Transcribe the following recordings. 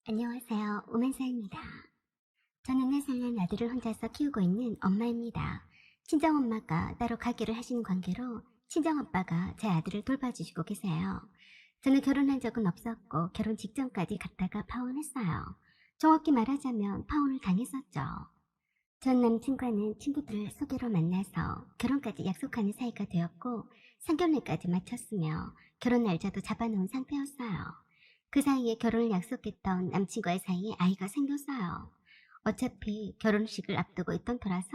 안녕하세요. 오만사입니다. 저는 4살 아들을 혼자서 키우고 있는 엄마입니다. 친정엄마가 따로 가게를 하시는 관계로 친정아빠가 제 아들을 돌봐주시고 계세요. 저는 결혼한 적은 없었고 결혼 직전까지 갔다가 파혼했어요. 정확히 말하자면 파혼을 당했었죠. 전 남친과는 친구들 소개로 만나서 결혼까지 약속하는 사이가 되었고 상견례까지 마쳤으며 결혼 날짜도 잡아놓은 상태였어요. 그 사이에 결혼을 약속했던 남친과의 사이에 아이가 생겼어요. 어차피 결혼식을 앞두고 있던 터라서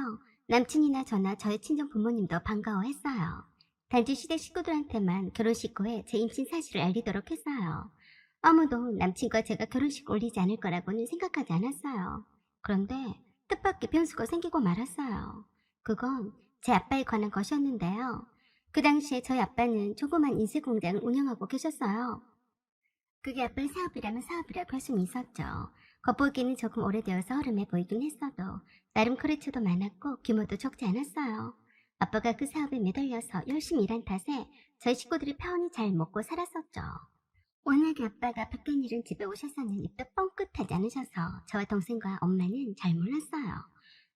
남친이나 저나 저의 친정 부모님도 반가워했어요. 단지 시댁 식구들한테만 결혼식 후에 제 임신 사실을 알리도록 했어요. 아무도 남친과 제가 결혼식 올리지 않을 거라고는 생각하지 않았어요. 그런데 뜻밖의 변수가 생기고 말았어요. 그건 제 아빠에 관한 것이었는데요. 그 당시에 저희 아빠는 조그만 인쇄 공장을 운영하고 계셨어요. 그게 아빠의 사업이라면 사업이라고 할 수는 있었죠. 겉보기에는 조금 오래되어서 허름해 보이긴 했어도 나름 거래처도 많았고 규모도 적지 않았어요. 아빠가 그 사업에 매달려서 열심히 일한 탓에 저희 식구들이 편히 잘 먹고 살았었죠. 워낙에 아빠가 바뀐 일은 집에 오셔서는 입도 뻥끗하지 않으셔서 저와 동생과 엄마는 잘 몰랐어요.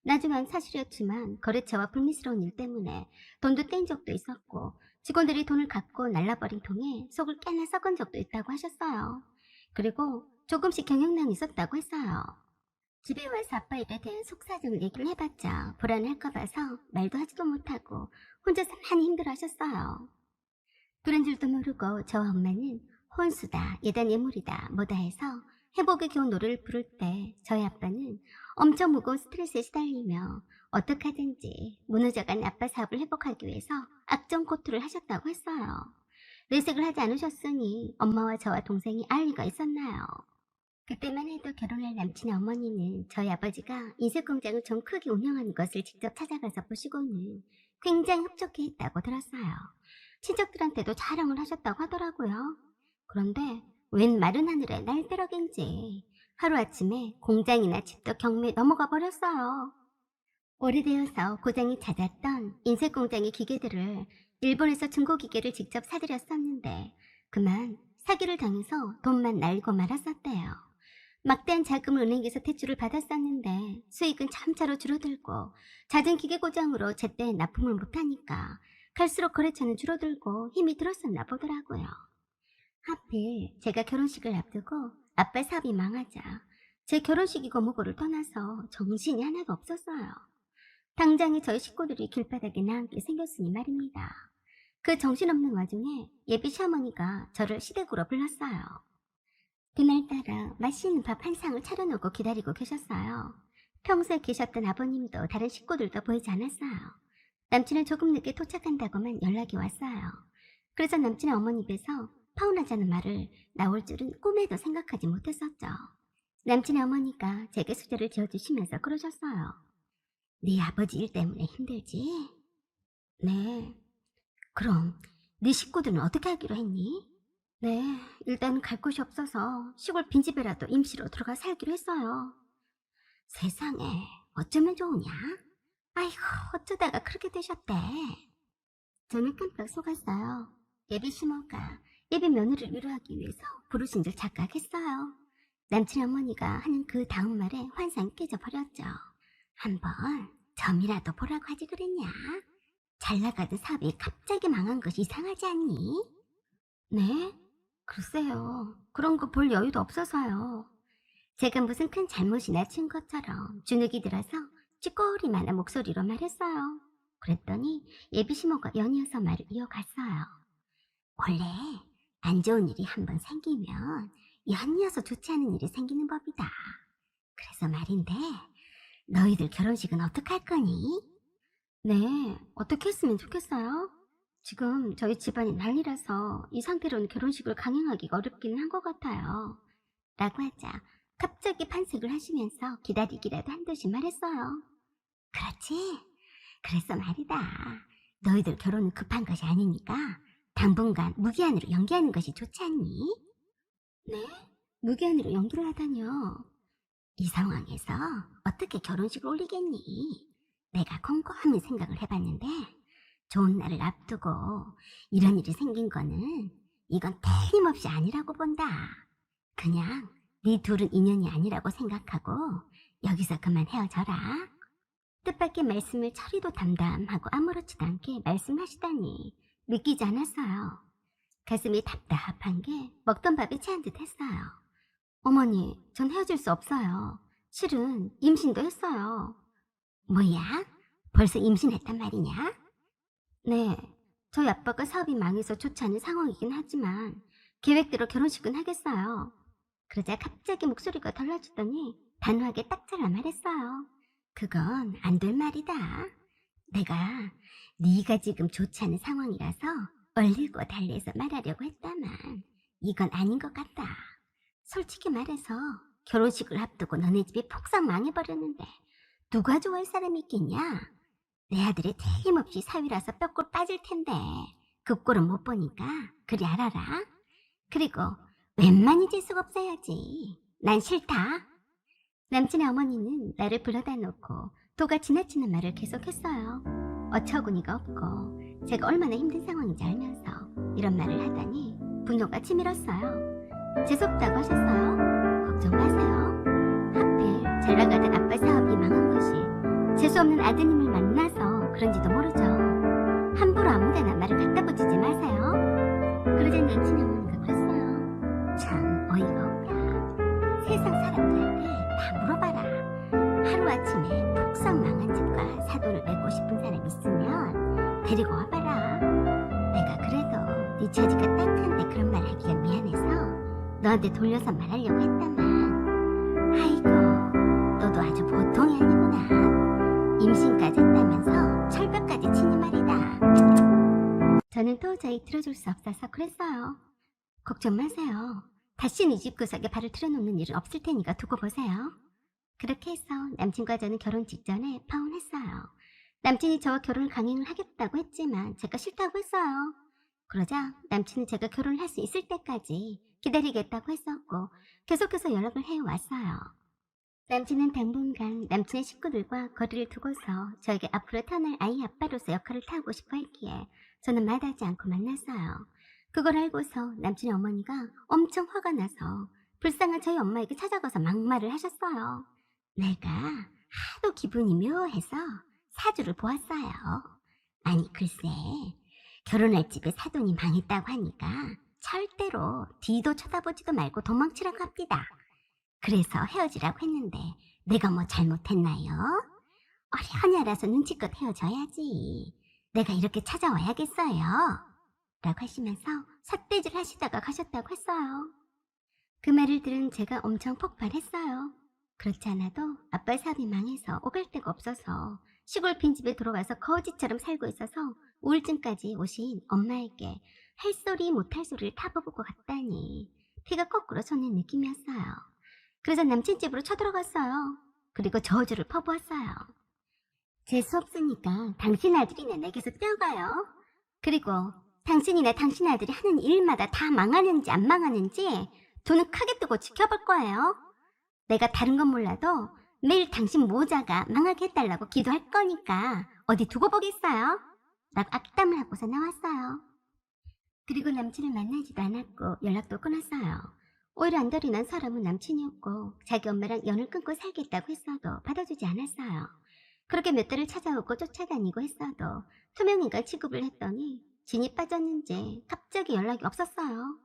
나중엔 사실이었지만 거래처와 불미스러운 일 때문에 돈도 뗀 적도 있었고 직원들이 돈을 갖고 날라버린 통에 속을 깨나 썩은 적도 있다고 하셨어요. 그리고 조금씩 경영난이 있었다고 했어요. 집에 와서 아빠 일에 대한 속사정을 얘기를 해봤자 불안할까 봐서 말도 하지도 못하고 혼자서 많이 힘들어하셨어요. 그런 줄도 모르고 저와 엄마는 혼수다, 예단 예물이다, 뭐다 해서 회복의 겨우 노래를 부를 때 저희 아빠는 엄청 무거운 스트레스에 시달리며 어떻게 하든지 무너져간 아빠 사업을 회복하기 위해서 악정고투를 하셨다고 했어요. 내색을 하지 않으셨으니 엄마와 저와 동생이 알 리가 있었나요? 그때만 해도 결혼할 남친의 어머니는 저희 아버지가 인쇄 공장을 좀 크게 운영하는 것을 직접 찾아가서 보시고는 굉장히 흡족해 했다고 들었어요. 친척들한테도 자랑을 하셨다고 하더라고요. 그런데 웬 마른 하늘에 날벼락인지 하루아침에 공장이나 집도 경매에 넘어가 버렸어요. 오래되어서 고장이 잦았던 인쇄 공장의 기계들을 일본에서 중고기계를 직접 사들였었는데 그만 사기를 당해서 돈만 날고 말았었대요. 막대한 자금을 은행에서 대출을 받았었는데 수익은 점차로 줄어들고 잦은 기계 고장으로 제때 납품을 못하니까 갈수록 거래처는 줄어들고 힘이 들었었나 보더라고요. 하필 제가 결혼식을 앞두고 아빠 사업이 망하자 제 결혼식이고 뭐고를 떠나서 정신이 하나도 없었어요. 당장에 저희 식구들이 길바닥에 나앉게 생겼으니 말입니다. 그 정신없는 와중에 예비 시어머니가 저를 시댁으로 불렀어요. 그날따라 맛있는 밥 한 상을 차려놓고 기다리고 계셨어요. 평소에 계셨던 아버님도 다른 식구들도 보이지 않았어요. 남친은 조금 늦게 도착한다고만 연락이 왔어요. 그래서 남친의 어머니 입에서 파혼하자는 말을 나올 줄은 꿈에도 생각하지 못했었죠. 남친의 어머니가 제게 수저를 지어주시면서 그러셨어요. 네 아버지 일 때문에 힘들지? 네. 그럼 네 식구들은 어떻게 하기로 했니? 네, 일단 갈 곳이 없어서 시골 빈집에라도 임시로 들어가 살기로 했어요. 세상에, 어쩌면 좋으냐? 아이고, 어쩌다가 그렇게 되셨대. 저는 깜빡 속았어요. 예비 시모가 예비 며느리를 위로하기 위해서 부르신 줄 착각했어요. 남친 어머니가 하는 그 다음 말에 환상이 깨져버렸죠. 한번 점이라도 보라고 하지 그랬냐? 잘 나가던 사업이 갑자기 망한 것이 이상하지 않니? 네? 글쎄요. 그런 거 볼 여유도 없어서요. 제가 무슨 큰 잘못이나 친 것처럼 주눅이 들어서 찌꺼리만한 목소리로 말했어요. 그랬더니 예비 시모가 연이어서 말을 이어갔어요. 원래 안 좋은 일이 한번 생기면 연이어서 좋지 않은 일이 생기는 법이다. 그래서 말인데 너희들 결혼식은 어떡할 거니? 네, 어떻게 했으면 좋겠어요? 지금 저희 집안이 난리라서 이 상태로는 결혼식을 강행하기가 어렵기는 한 것 같아요. 라고 하자 갑자기 판색을 하시면서 기다리기라도 한 듯이 말했어요. 그렇지? 그래서 말이다. 너희들 결혼은 급한 것이 아니니까 당분간 무기한으로 연기하는 것이 좋지 않니? 네? 무기한으로 연기를 하다뇨. 이 상황에서 어떻게 결혼식을 올리겠니? 내가 곰곰이 생각을 해봤는데 좋은 날을 앞두고 이런 일이 생긴 거는 이건 틀림없이 아니라고 본다. 그냥 네 둘은 인연이 아니라고 생각하고 여기서 그만 헤어져라. 뜻밖의 말씀을 철이도 담담하고 아무렇지도 않게 말씀하시다니 믿기지 않았어요. 가슴이 답답한 게 먹던 밥이 체한 듯 했어요. 어머니, 전 헤어질 수 없어요. 실은 임신도 했어요. 뭐야? 벌써 임신했단 말이냐? 네, 저희 아빠가 사업이 망해서 좋지 않은 상황이긴 하지만 계획대로 결혼식은 하겠어요. 그러자 갑자기 목소리가 달라지더니 단호하게 딱 잘라 말했어요. 그건 안 될 말이다. 내가 네가 지금 좋지 않은 상황이라서 얼리고 달래서 말하려고 했다만 이건 아닌 것 같다. 솔직히 말해서 결혼식을 앞두고 너네 집이 폭삭 망해버렸는데 누가 좋아할 사람이 있겠냐? 내 아들이 틀림없이 사위라서 뼈골 빠질 텐데 그 꼴은 못 보니까 그리 알아라. 그리고 웬만히 재수가 없어야지. 난 싫다. 남친의 어머니는 나를 불러다 놓고 도가 지나치는 말을 계속했어요. 어처구니가 없고 제가 얼마나 힘든 상황인지 알면서 이런 말을 하다니 분노가 치밀었어요. 재수없다고 하셨어요? 걱정 마세요. 하필 잘 나가던 아빠 사업이 망한 것이 재수없는 아드님을 만나서 그런지도 모르죠. 함부로 아무데나 말을 갖다 붙이지 마세요. 그러자 남친의 어머니가 그랬어요. 참 어이가 없다. 세상 사람들한테 다 물어봐라. 하루아침에 폭삭 망한 집과 사돈을 맺고 싶은 사람 있으면 데리고 와봐라. 내가 그래도 네 처지가 딱한데 그런 말 하기가 미안해서 너한테 돌려서 말하려고 했다만 아이고 너도 아주 보통이 아니구나. 임신까지 했다면서 철벽까지 치니 말이다. 저는 도저히 들어줄 수 없어서 그랬어요. 걱정 마세요. 다시는 이 집 구석에 발을 틀어놓는 일은 없을 테니까 두고 보세요. 그렇게 해서 남친과 저는 결혼 직전에 파혼했어요. 남친이 저와 결혼을 강행을 하겠다고 했지만 제가 싫다고 했어요. 그러자 남친은 제가 결혼을 할 수 있을 때까지 기다리겠다고 했었고 계속해서 연락을 해왔어요. 남친은 당분간 남친의 식구들과 거리를 두고서 저에게 앞으로 태어날 아이 아빠로서 역할을 타고 싶어 했기에 저는 마다하지 않고 만났어요. 그걸 알고서 남친의 어머니가 엄청 화가 나서 불쌍한 저희 엄마에게 찾아가서 막말을 하셨어요. 내가 하도 기분이 묘해서 사주를 보았어요. 아니 글쎄 결혼할 집에 사돈이 망했다고 하니까 절대로 뒤도 쳐다보지도 말고 도망치라고 합니다. 그래서 헤어지라고 했는데 내가 뭐 잘못했나요? 어련히 알아서 눈치껏 헤어져야지. 내가 이렇게 찾아와야겠어요. 라고 하시면서 삿대질 하시다가 가셨다고 했어요. 그 말을 들은 제가 엄청 폭발했어요. 그렇지 않아도 아빠 사업이 망해서 오갈 데가 없어서 시골 빈집에 들어와서 거지처럼 살고 있어서 우울증까지 오신 엄마에게 할 소리 못할 소리를 다 퍼붓고 갔다니 피가 거꾸로 솟는 느낌이었어요. 그래서 남친 집으로 쳐들어갔어요. 그리고 저주를 퍼부었어요. 재수 없으니까 당신 아들이나 내게서 떼어가요. 그리고 당신이나 당신 아들이 하는 일마다 다 망하는지 안 망하는지 눈을 크게 뜨고 지켜볼 거예요. 내가 다른 건 몰라도 매일 당신 모자가 망하게 해달라고 기도할 거니까 어디 두고 보겠어요? 라고 악담을 하고서 나왔어요. 그리고 남친을 만나지도 않았고 연락도 끊었어요. 오히려 안달이 난 사람은 남친이었고 자기 엄마랑 연을 끊고 살겠다고 했어도 받아주지 않았어요. 그렇게 몇 달을 찾아오고 쫓아다니고 했어도 투명인간 취급을 했더니 진이 빠졌는지 갑자기 연락이 없었어요.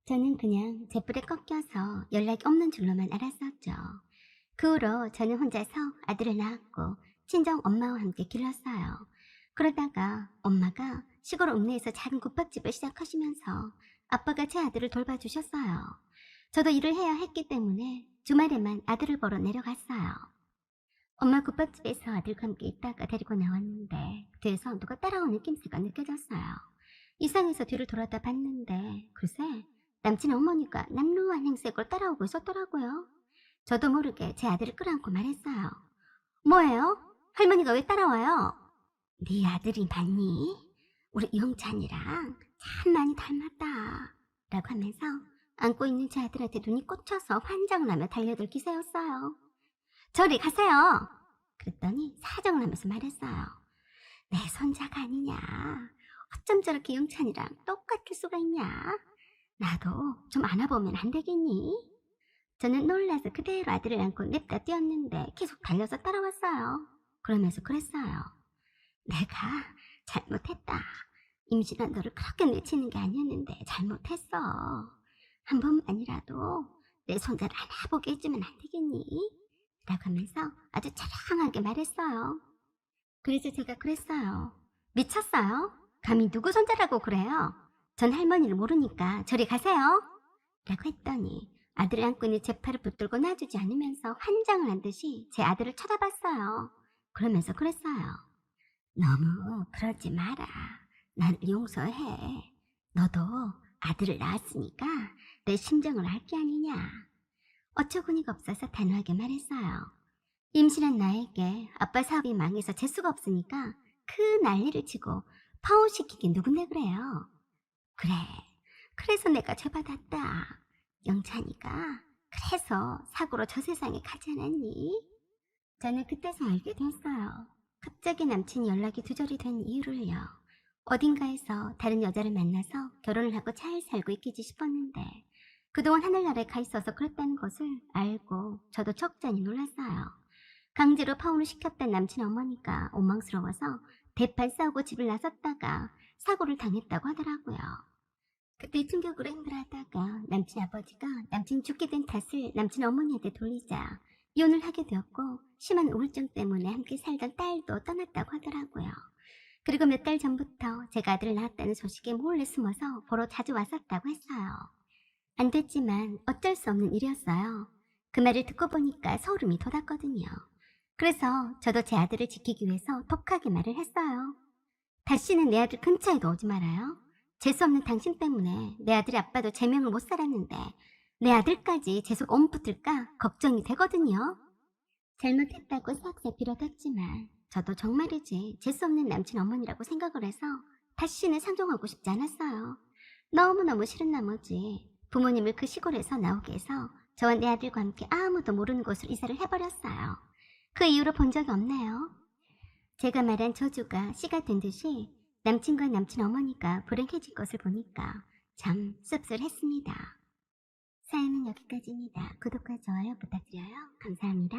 저는 그냥 잿불에 꺾여서 연락이 없는 줄로만 알았었죠. 그 후로 저는 혼자서 아들을 낳았고 친정 엄마와 함께 길렀어요. 그러다가 엄마가 시골 읍내에서 작은 국밥집을 시작하시면서 아빠가 제 아들을 돌봐주셨어요. 저도 일을 해야 했기 때문에 주말에만 아들을 보러 내려갔어요. 엄마 국밥집에서 아들과 함께 있다가 데리고 나왔는데 뒤에서 누가 따라오는 낌새가 느껴졌어요. 이상해서 뒤를 돌아다 봤는데 글쎄 남친 어머니가 남루한 행색으로 따라오고 있었더라고요. 저도 모르게 제 아들을 끌어안고 말했어요. 뭐예요? 할머니가 왜 따라와요? 네 아들이 맞니? 우리 영찬이랑 참 많이 닮았다 라고 하면서 안고 있는 제 아들한테 눈이 꽂혀서 환장을 하며 달려들 기세였어요. 저리 가세요. 그랬더니 사정을 하면서 말했어요. 내 손자가 아니냐. 어쩜 저렇게 영찬이랑 똑같을 수가 있냐. 나도 좀 안아보면 안 되겠니? 저는 놀라서 그대로 아들을 안고 냅다 뛰었는데 계속 달려서 따라왔어요. 그러면서 그랬어요. 내가 잘못했다. 임신한 너를 그렇게 내치는 게 아니었는데 잘못했어. 한 번만이라도 내 손자를 하나 보게 해주면 안 되겠니? 라고 하면서 아주 자랑하게 말했어요. 그래서 제가 그랬어요. 미쳤어요? 감히 누구 손자라고 그래요? 전 할머니를 모르니까 저리 가세요. 라고 했더니 아들을 안고 있는 제 팔을 붙들고 놔주지 않으면서 환장을 한 듯이 제 아들을 쳐다봤어요. 그러면서 그랬어요. 너무 그러지 마라. 날 용서해. 너도 아들을 낳았으니까 내 심정을 알 게 아니냐. 어처구니가 없어서 단호하게 말했어요. 임신한 나에게 아빠 사업이 망해서 재수가 없으니까 그 난리를 치고 파혼시키긴 누군데 그래요. 그래. 그래서 내가 죄받았다. 영찬이가 그래서 사고로 저 세상에 가지 않았니? 저는 그때서 알게 됐어요. 갑자기 남친이 연락이 두절이 된 이유를요. 어딘가에서 다른 여자를 만나서 결혼을 하고 잘 살고 있겠지 싶었는데 그동안 하늘나라에 가 있어서 그랬다는 것을 알고 저도 적잖이 놀랐어요. 강제로 파혼을 시켰던 남친 어머니가 원망스러워서 대판 싸우고 집을 나섰다가 사고를 당했다고 하더라고요. 그때 충격으로 힘들어하다가 남친 아버지가 남친이 죽게 된 탓을 남친 어머니한테 돌리자 이혼을 하게 되었고 심한 우울증 때문에 함께 살던 딸도 떠났다고 하더라고요. 그리고 몇 달 전부터 제가 아들을 낳았다는 소식에 몰래 숨어서 보러 자주 왔었다고 했어요. 안 됐지만 어쩔 수 없는 일이었어요. 그 말을 듣고 보니까 소름이 돋았거든요. 그래서 저도 제 아들을 지키기 위해서 독하게 말을 했어요. 다시는 내 아들 근처에도 오지 말아요. 재수없는 당신 때문에 내 아들의 아빠도 제명을 못 살았는데 내 아들까지 재수가 옴붙을까 걱정이 되거든요. 잘못했다고 싹싹 빌어댔지만 저도 정말이지 재수없는 남친 어머니라고 생각을 해서 다시는 상종하고 싶지 않았어요. 너무너무 싫은 나머지 부모님을 그 시골에서 나오게 해서 저와 내 아들과 함께 아무도 모르는 곳으로 이사를 해버렸어요. 그 이후로 본 적이 없네요. 제가 말한 저주가 씨가 된 듯이 남친과 남친 어머니가 불행해진 것을 보니까 참 씁쓸했습니다. 사연은 여기까지입니다. 구독과 좋아요 부탁드려요. 감사합니다.